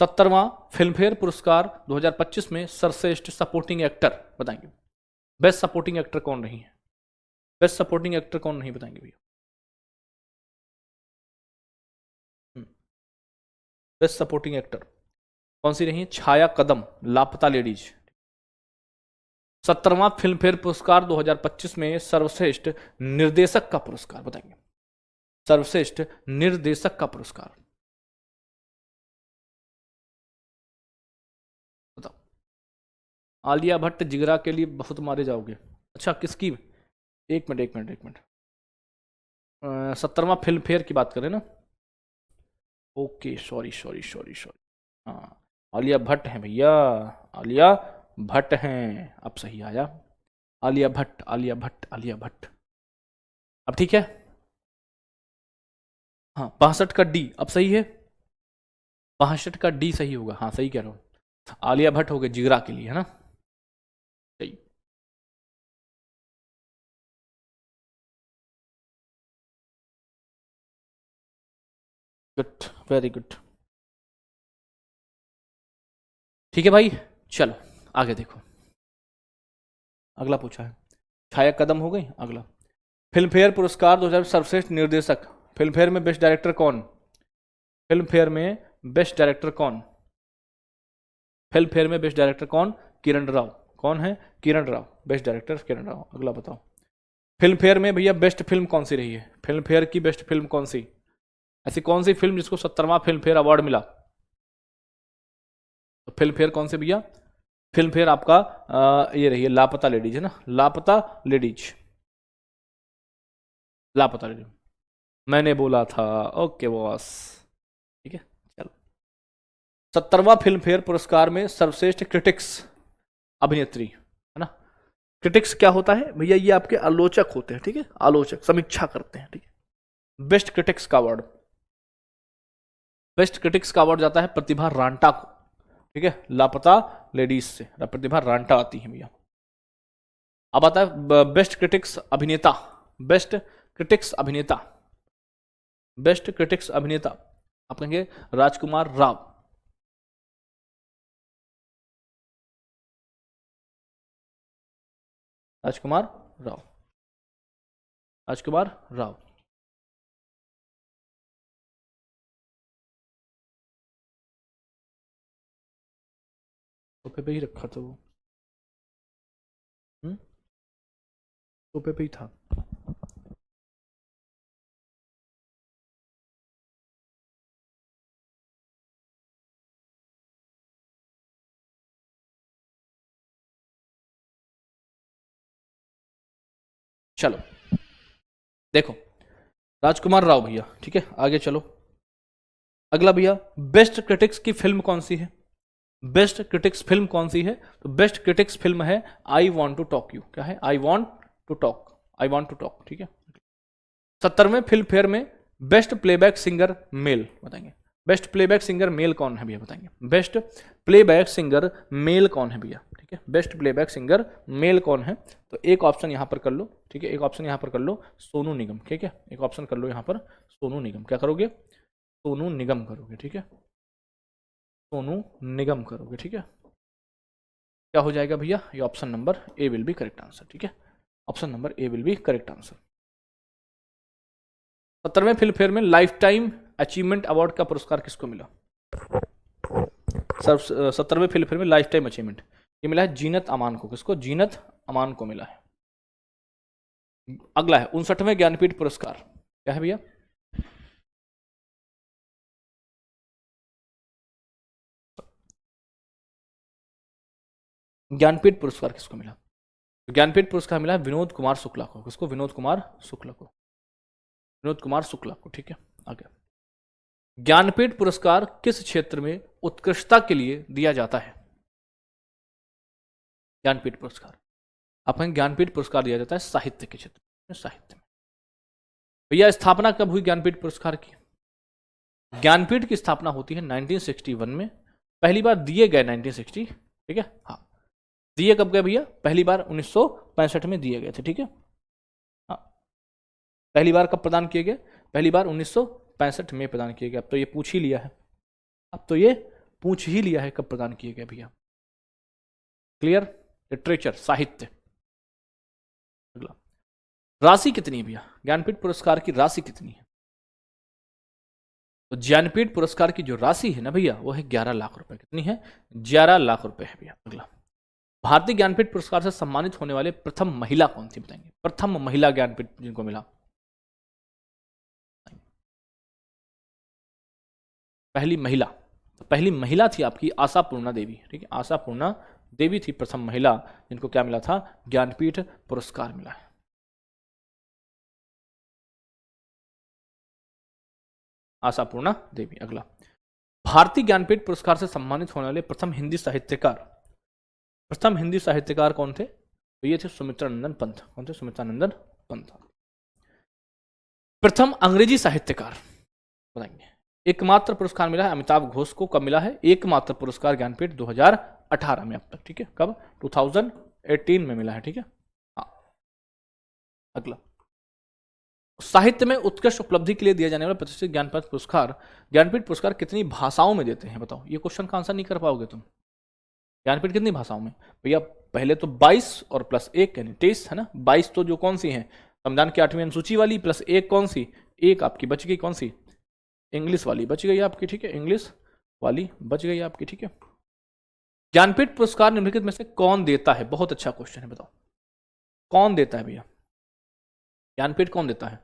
70वां फिल्म फेयर पुरस्कार 2025 में सर्वश्रेष्ठ सपोर्टिंग एक्टर बताएंगे। बेस्ट सपोर्टिंग एक्टर कौन रही है? बेस्ट सपोर्टिंग एक्टर कौन नहीं बताएंगे भैया? बेस्ट सपोर्टिंग एक्टर कौन सी रही है? छाया कदम, लापता लेडीज। 70वां फिल्म फेयर पुरस्कार 2025 में सर्वश्रेष्ठ निर्देशक का पुरस्कार बताएंगे। सर्वश्रेष्ठ निर्देशक का पुरस्कार बताओ। आलिया भट्ट जिगरा के लिए बहुत मारे जाओगे। अच्छा किसकी? एक मिनट 70वां फिल्म फेयर की बात करें ना? Okay sorry. हाँ आलिया भट्ट हैं भैया, आलिया भट्ट हैं। अब सही आया, आलिया भट्ट। अब ठीक है। हाँ 62 का डी अब सही है, 62 का डी सही होगा। हाँ सही कह रहा हूँ। आलिया भट्ट हो गए जिगरा के लिए, है ना? सही। Good, very good. ठीक है भाई, चलो आगे देखो। अगला पूछा है, छाया कदम हो गई। अगला फिल्म फेयर पुरस्कार 2000 सर्वश्रेष्ठ निर्देशक। फिल्म फेयर में बेस्ट डायरेक्टर कौन? फिल्म फेयर में बेस्ट डायरेक्टर कौन? फिल्म फेयर में बेस्ट डायरेक्टर कौन? किरण राव। कौन है? Kiran Rao, best director Kiran Rao. अगला बताओ, फिल्म फेयर में भैया बेस्ट फिल्म कौन सी रही है? फिल्म फेयर की बेस्ट फिल्म कौन सी? ऐसी कौन सी फिल्म जिसको 70वां फिल्म फेयर अवार्ड मिला? तो फिल्म फेयर कौन सी भैया? फिल्म फेयर आपका ये रही है लापता लेडीज, है ना? लापता लेडीज, लापता लेडीज मैंने बोला था। ओके बॉस, ठीक है चलो। 70वां फिल्म फेयर पुरस्कार में सर्वश्रेष्ठ क्रिटिक्स अभिनेत्री, है ना? क्रिटिक्स क्या होता है भैया? ये आपके आलोचक होते हैं, ठीक है? आलोचक समीक्षा करते हैं, ठीक है? बेस्ट क्रिटिक्स का अवार्ड, बेस्ट क्रिटिक्स का अवार्ड जाता है प्रतिभा रांटा को, ठीक है? लापता लेडीज से प्रतिभा रांटा आती है भैया। अब आता है बेस्ट क्रिटिक्स अभिनेता। बेस्ट क्रिटिक्स अभिनेता, बेस्ट क्रिटिक्स अभिनेता आप कहेंगे राजकुमार राव। राजकुमार राव, राजकुमार राव। सोफे पे ही रखा था वो, सोफे पे ही था। चलो देखो, राजकुमार राव भैया, ठीक है? आगे चलो। अगला भैया, बेस्ट क्रिटिक्स की फिल्म कौन सी है? बेस्ट क्रिटिक्स फिल्म कौन सी है? तो बेस्ट क्रिटिक्स फिल्म है I want to talk you. क्या है? I want to talk, I want to talk, ठीक है? 70वें फिल्म फेयर में बेस्ट प्लेबैक सिंगर मेल बताएंगे। बेस्ट प्लेबैक सिंगर मेल कौन है भैया बताएंगे? बेस्ट प्लेबैक सिंगर मेल कौन है भैया? ठीक है, बेस्ट प्लेबैक सिंगर मेल कौन है? तो एक ऑप्शन यहां पर कर लो, ठीक है? एक ऑप्शन यहां पर कर लो सोनू निगम, ठीक है? एक ऑप्शन कर लो यहां पर सोनू निगम। क्या करोगे? सोनू निगम करोगे, ठीक है? सोनू निगम करोगे, ठीक है? क्या हो जाएगा भैया? ये option number A will be correct answer, ठीक है? Option number A will be correct answer. 70वें फिल्म फेयर में लाइफ टाइम अचीवमेंट अवार्ड का पुरस्कार किसको मिला? सर 70वें फिल्म फेयर में लाइफ टाइम अचीवमेंट ये मिला है जीनत अमान को। किसको? जीनत अमान को मिला है। अगला है 59वें ज्ञानपीठ पुरस्कार। क्या है भैया? ज्ञानपीठ पुरस्कार किसको मिला? ज्ञानपीठ पुरस्कार मिला है विनोद कुमार शुक्ला को। किसको? विनोद कुमार शुक्ला को, विनोद कुमार शुक्ला को, ठीक है? आगे, ज्ञानपीठ पुरस्कार किस क्षेत्र में उत्कृष्टता के लिए दिया जाता है? ज्ञानपीठ पुरस्कार अपन ज्ञानपीठ पुरस्कार दिया जाता है साहित्य के क्षेत्र में, साहित्य में। भैया स्थापना कब हुई ज्ञानपीठ पुरस्कार की? ज्ञानपीठ की स्थापना होती है 1961 में, पहली बार दिए गए 1960, ठीक है? हाँ, दिए कब गए भैया? पहली बार 1965 में दिए गए थे, ठीक है? हाँ, पहली बार कब प्रदान किए गए? पहली बार 1965 में प्रदान किए गए। अब तो ये पूछ ही लिया है, अब तो ये पूछ ही लिया है कब प्रदान किए गए भैया। क्लियर? लिटरेचर, साहित्य। अगला, राशि कितनी है भैया? ज्ञानपीठ पुरस्कार की राशि कितनी है? तो ज्ञानपीठ पुरस्कार की जो राशि है ना भैया वो है 11 लाख रुपए। कितनी है? 11 लाख रुपए है भैया। अगला, भारतीय ज्ञानपीठ पुरस्कार से सम्मानित होने वाले प्रथम महिला कौन थी बताएंगे? प्रथम महिला ज्ञानपीठ जिनको मिला, पहली महिला, तो पहली महिला थी आपकी आशापूर्णा देवी। ठीक है, आशापूर्णा देवी थी प्रथम महिला जिनको क्या मिला था? ज्ञानपीठ पुरस्कार मिला है। आशापूर्णा देवी। अगला, भारतीय ज्ञानपीठ पुरस्कार से सम्मानित होने वाले प्रथम हिंदी साहित्यकार, प्रथम हिंदी साहित्यकार कौन थे? तो ये थे सुमित्रानंदन पंत। कौन थे? सुमित्रानंदन पंत। प्रथम अंग्रेजी साहित्यकार बताएंगे? एकमात्र पुरस्कार मिला है अमिताभ घोष को। कब मिला है? एकमात्र पुरस्कार ज्ञानपीठ 2018 में अब तक। ठीक है, कब? 2018 में मिला है। ठीक है, हाँ। अगला, साहित्य में उत्कृष्ट उपलब्धि के लिए दिया जाने वाला प्रतिष्ठित ज्ञानपीठ पुरस्कार, ज्ञानपीठ पुरस्कार कितनी भाषाओं में देते हैं बताओ? ये क्वेश्चन का आंसर नहीं कर पाओगे तुम। ज्ञानपीठ कितनी भाषाओं में भैया? पहले तो 22 और प्लस 1 यानी 23 है ना। 22 तो जो कौन सी है? संविधान की 8वीं अनुसूची वाली, प्लस 1 कौन सी? एक आपकी बच गई, कौन सी? इंग्लिश वाली बच गई आपकी। ठीक है, इंग्लिश वाली बच गई आपकी। ठीक है, ज्ञानपीठ पुरस्कार निम्नलिखित में से कौन देता है? बहुत अच्छा क्वेश्चन है, बताओ कौन देता है भैया? ज्ञानपीठ कौन देता है?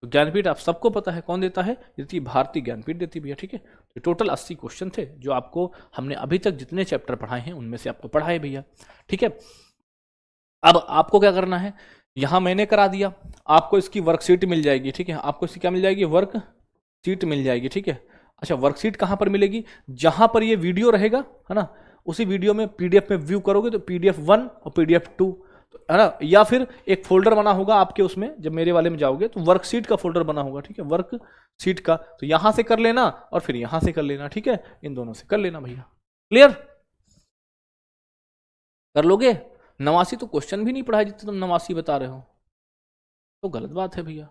तो ज्ञानपीठ आप सबको पता है कौन देता है, देती भारतीय ज्ञानपीठ देती भैया। ठीक है, तो टोटल 80 क्वेश्चन थे जो आपको हमने अभी तक जितने चैप्टर पढ़ाए हैं उनमें से आपको पढ़ाए भैया। ठीक है, अब आपको क्या करना है, यहां मैंने करा दिया, आपको इसकी वर्कशीट मिल जाएगी। ठीक है, आपको इसकी क्या मिल जाएगी? वर्कशीट मिल जाएगी। ठीक है, अच्छा वर्कशीट कहां पर मिलेगी? जहां पर ये वीडियो रहेगा है ना, उसी वीडियो में पीडीएफ में व्यू करोगे तो पीडीएफ 1 और पीडीएफ 2 है ना, या फिर एक फोल्डर बना होगा आपके उसमें, जब मेरे वाले में जाओगे तो वर्कशीट का फोल्डर बना होगा। ठीक है, वर्कशीट का, तो यहां से कर लेना और फिर यहां से कर लेना। ठीक है, इन दोनों से कर लेना भैया। क्लियर? कर लोगे? 89 तो क्वेश्चन भी नहीं पढ़ाए जितने तुम 89 बता रहे हो, तो गलत बात है भैया,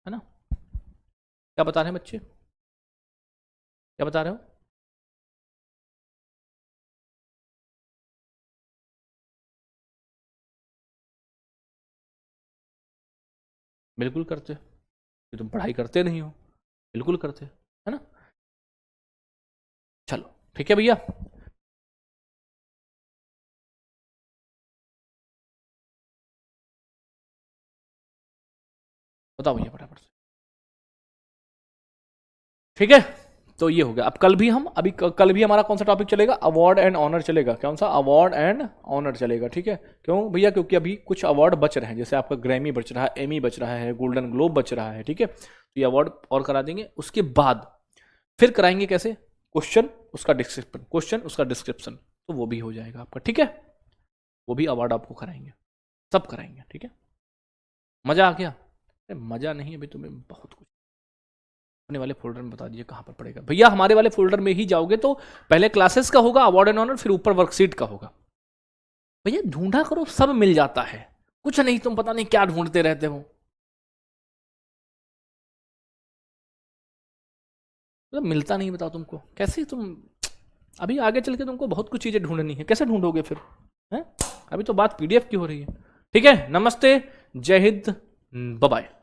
है ना। क्या बता रहे हैं बच्चे? क्या बता रहे हो? बिल्कुल करते, कि तुम पढ़ाई करते नहीं हो। बिल्कुल करते, है ना। चलो ठीक है भैया। बताओ भैया फटाफट से। ठीक है, तो ये हो गया। अब कल भी हम कल भी हमारा कौन सा टॉपिक चलेगा? अवार्ड एंड ऑनर चलेगा। कौन सा? अवार्ड एंड ऑनर चलेगा। ठीक है, क्यों भैया? क्योंकि अभी कुछ अवार्ड बच रहे हैं, जैसे आपका ग्रैमी बच रहा है, एमी बच रहा है, गोल्डन ग्लोब बच रहा है। ठीक है, तो ये अवार्ड और करा देंगे। उसके बाद फिर कराएंगे कैसे? क्वेश्चन उसका डिस्क्रिप्शन, क्वेश्चन उसका डिस्क्रिप्शन, तो वो भी हो जाएगा आपका। ठीक है, वो भी अवार्ड आपको कराएंगे, सब कराएंगे। ठीक है, मजा आ गया? मजा नहीं, अभी तुम्हें बहुत कुछ अपने वाले फोल्डर में बता दीजिए कहां पर पड़ेगा भैया। हमारे वाले फोल्डर में ही जाओगे तो पहले क्लासेस का होगा अवार्ड एंड ऑनर, फिर ऊपर वर्कशीट का होगा भैया। ढूंढा करो, सब मिल जाता है। कुछ नहीं, तुम पता नहीं क्या ढूंढते रहते हो, तो मिलता नहीं। बताओ तुमको कैसे, तुम अभी आगे चल के तुमको बहुत कुछ चीजें ढूंढनी है, कैसे ढूंढोगे फिर? है अभी तो बात पीडीएफ की हो रही है। ठीक है, नमस्ते, जय हिंद, बाय बाय।